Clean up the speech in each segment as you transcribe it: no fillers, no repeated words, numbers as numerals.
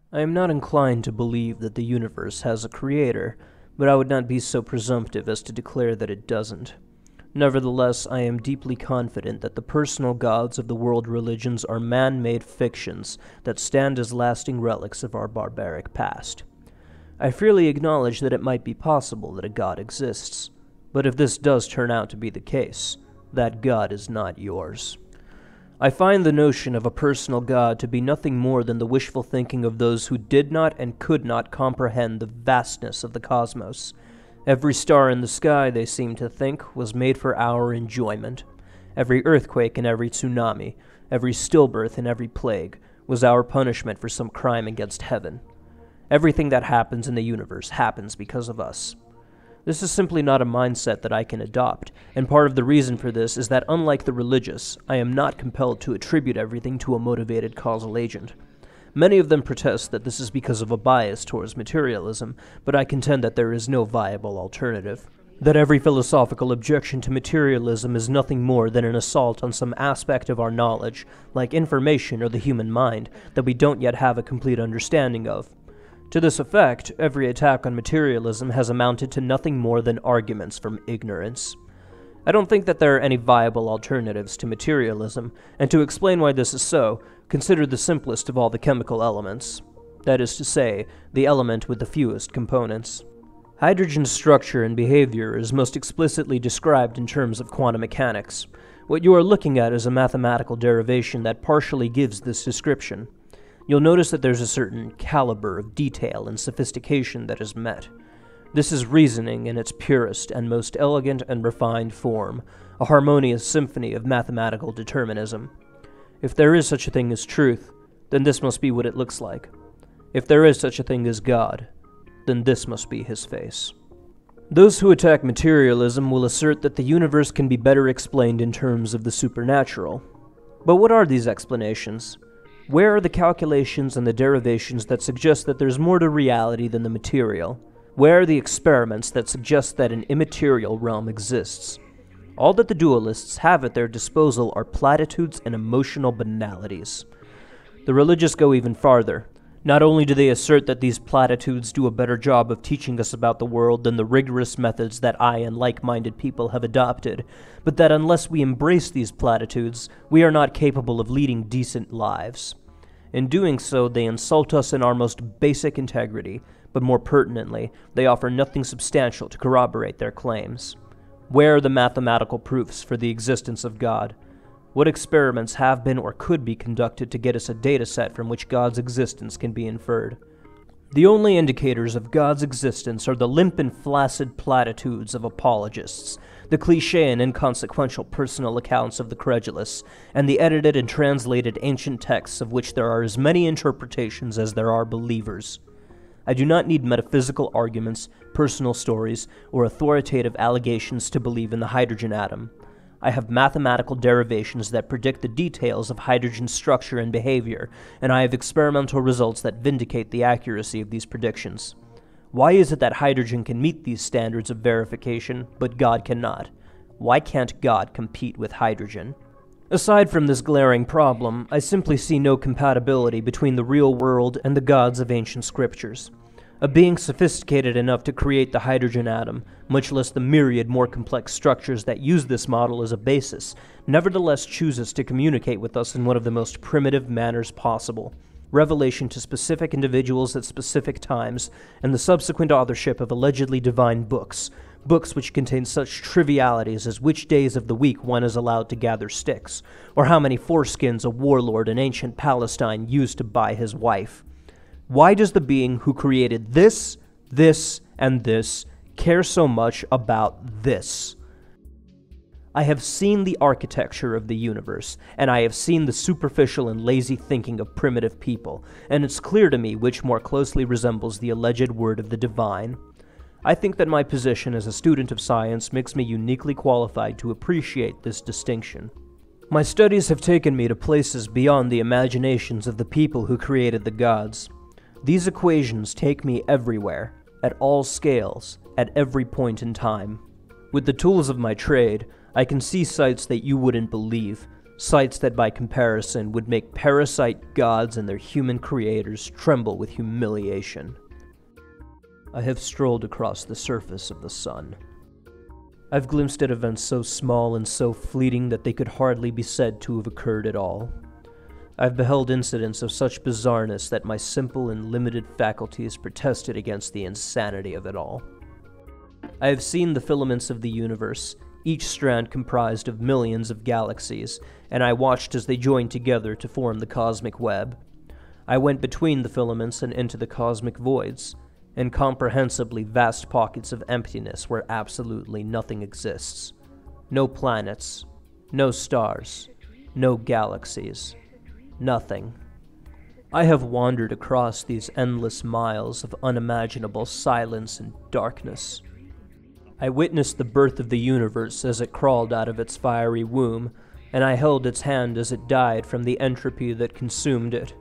I am not inclined to believe that the universe has a creator, but I would not be so presumptive as to declare that it doesn't. Nevertheless, I am deeply confident that the personal gods of the world religions are man-made fictions that stand as lasting relics of our barbaric past. I freely acknowledge that it might be possible that a god exists, but if this does turn out to be the case, that god is not yours. I find the notion of a personal god to be nothing more than the wishful thinking of those who did not and could not comprehend the vastness of the cosmos. Every star in the sky, they seem to think, was made for our enjoyment. Every earthquake and every tsunami, every stillbirth and every plague, was our punishment for some crime against heaven. Everything that happens in the universe happens because of us. This is simply not a mindset that I can adopt, and part of the reason for this is that unlike the religious, I am not compelled to attribute everything to a motivated causal agent. Many of them protest that this is because of a bias towards materialism, but I contend that there is no viable alternative. That every philosophical objection to materialism is nothing more than an assault on some aspect of our knowledge, like information or the human mind, that we don't yet have a complete understanding of. To this effect, every attack on materialism has amounted to nothing more than arguments from ignorance. I don't think that there are any viable alternatives to materialism, and to explain why this is so, consider the simplest of all the chemical elements. That is to say, the element with the fewest components. Hydrogen's structure and behavior is most explicitly described in terms of quantum mechanics. What you are looking at is a mathematical derivation that partially gives this description. You'll notice that there's a certain caliber of detail and sophistication that is met. This is reasoning in its purest and most elegant and refined form, a harmonious symphony of mathematical determinism. If there is such a thing as truth, then this must be what it looks like. If there is such a thing as God, then this must be his face. Those who attack materialism will assert that the universe can be better explained in terms of the supernatural. But what are these explanations? Where are the calculations and the derivations that suggest that there's more to reality than the material? Where are the experiments that suggest that an immaterial realm exists? All that the dualists have at their disposal are platitudes and emotional banalities. The religious go even farther. Not only do they assert that these platitudes do a better job of teaching us about the world than the rigorous methods that I and like-minded people have adopted, but that unless we embrace these platitudes, we are not capable of leading decent lives. In doing so, they insult us in our most basic integrity, but more pertinently, they offer nothing substantial to corroborate their claims. Where are the mathematical proofs for the existence of God? What experiments have been or could be conducted to get us a data set from which God's existence can be inferred? The only indicators of God's existence are the limp and flaccid platitudes of apologists, the cliché and inconsequential personal accounts of the credulous, and the edited and translated ancient texts of which there are as many interpretations as there are believers. I do not need metaphysical arguments, personal stories, or authoritative allegations to believe in the hydrogen atom. I have mathematical derivations that predict the details of hydrogen structure and behavior, and I have experimental results that vindicate the accuracy of these predictions. Why is it that hydrogen can meet these standards of verification, but God cannot? Why can't God compete with hydrogen? Aside from this glaring problem, I simply see no compatibility between the real world and the gods of ancient scriptures. A being sophisticated enough to create the hydrogen atom, much less the myriad more complex structures that use this model as a basis, nevertheless chooses to communicate with us in one of the most primitive manners possible. Revelation to specific individuals at specific times, and the subsequent authorship of allegedly divine books, books which contain such trivialities as which days of the week one is allowed to gather sticks, or how many foreskins a warlord in ancient Palestine used to buy his wife. Why does the being who created this, and this care so much about this? I have seen the architecture of the universe, and I have seen the superficial and lazy thinking of primitive people, and it's clear to me which more closely resembles the alleged word of the divine. I think that my position as a student of science makes me uniquely qualified to appreciate this distinction. My studies have taken me to places beyond the imaginations of the people who created the gods. These equations take me everywhere, at all scales, at every point in time. With the tools of my trade, I can see sights that you wouldn't believe, sights that by comparison would make parasite gods and their human creators tremble with humiliation. I have strolled across the surface of the sun. I've glimpsed at events so small and so fleeting that they could hardly be said to have occurred at all. I've beheld incidents of such bizarreness that my simple and limited faculties protested against the insanity of it all. I have seen the filaments of the universe, each strand comprised of millions of galaxies, and I watched as they joined together to form the cosmic web. I went between the filaments and into the cosmic voids, incomprehensibly vast pockets of emptiness where absolutely nothing exists. No planets, no stars, no galaxies, nothing. I have wandered across these endless miles of unimaginable silence and darkness. I witnessed the birth of the universe as it crawled out of its fiery womb, and I held its hand as it died from the entropy that consumed it.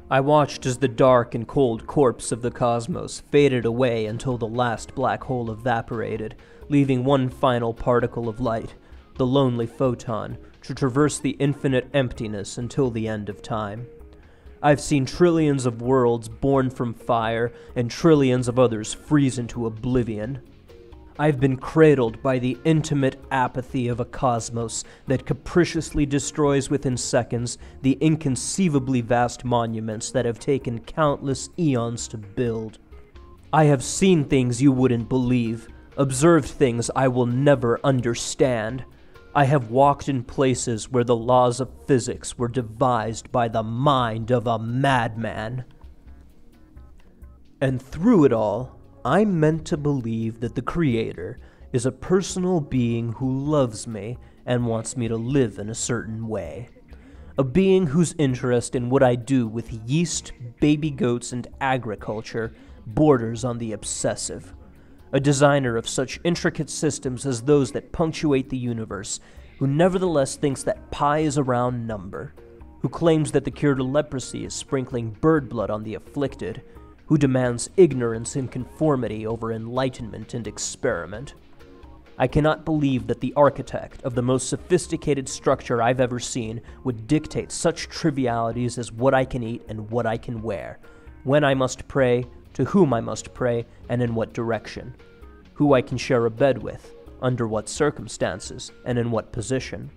I watched as the dark and cold corpse of the cosmos faded away until the last black hole evaporated, leaving one final particle of light, the lonely photon, to traverse the infinite emptiness until the end of time. I've seen trillions of worlds born from fire and trillions of others freeze into oblivion. I've been cradled by the intimate apathy of a cosmos that capriciously destroys within seconds the inconceivably vast monuments that have taken countless eons to build. I have seen things you wouldn't believe, observed things I will never understand. I have walked in places where the laws of physics were devised by the mind of a madman. And through it all, I'm meant to believe that the Creator is a personal being who loves me and wants me to live in a certain way. A being whose interest in what I do with yeast, baby goats, and agriculture borders on the obsessive. A designer of such intricate systems as those that punctuate the universe, who nevertheless thinks that pi is a round number, who claims that the cure to leprosy is sprinkling bird blood on the afflicted, who demands ignorance and conformity over enlightenment and experiment. I cannot believe that the architect of the most sophisticated structure I've ever seen would dictate such trivialities as what I can eat and what I can wear, when I must pray, to whom I must pray, and in what direction, who I can share a bed with, under what circumstances, and in what position,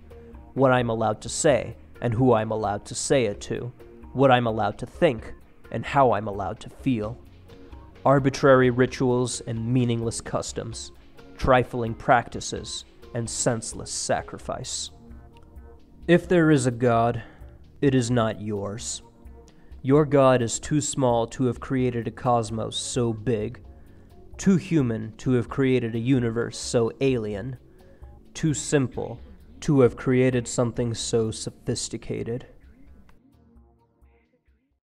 what I'm allowed to say, and who I'm allowed to say it to, what I'm allowed to think, and how I'm allowed to feel. Arbitrary rituals and meaningless customs, trifling practices, and senseless sacrifice. If there is a God, it is not yours. Your God is too small to have created a cosmos so big, too human to have created a universe so alien, too simple to have created something so sophisticated.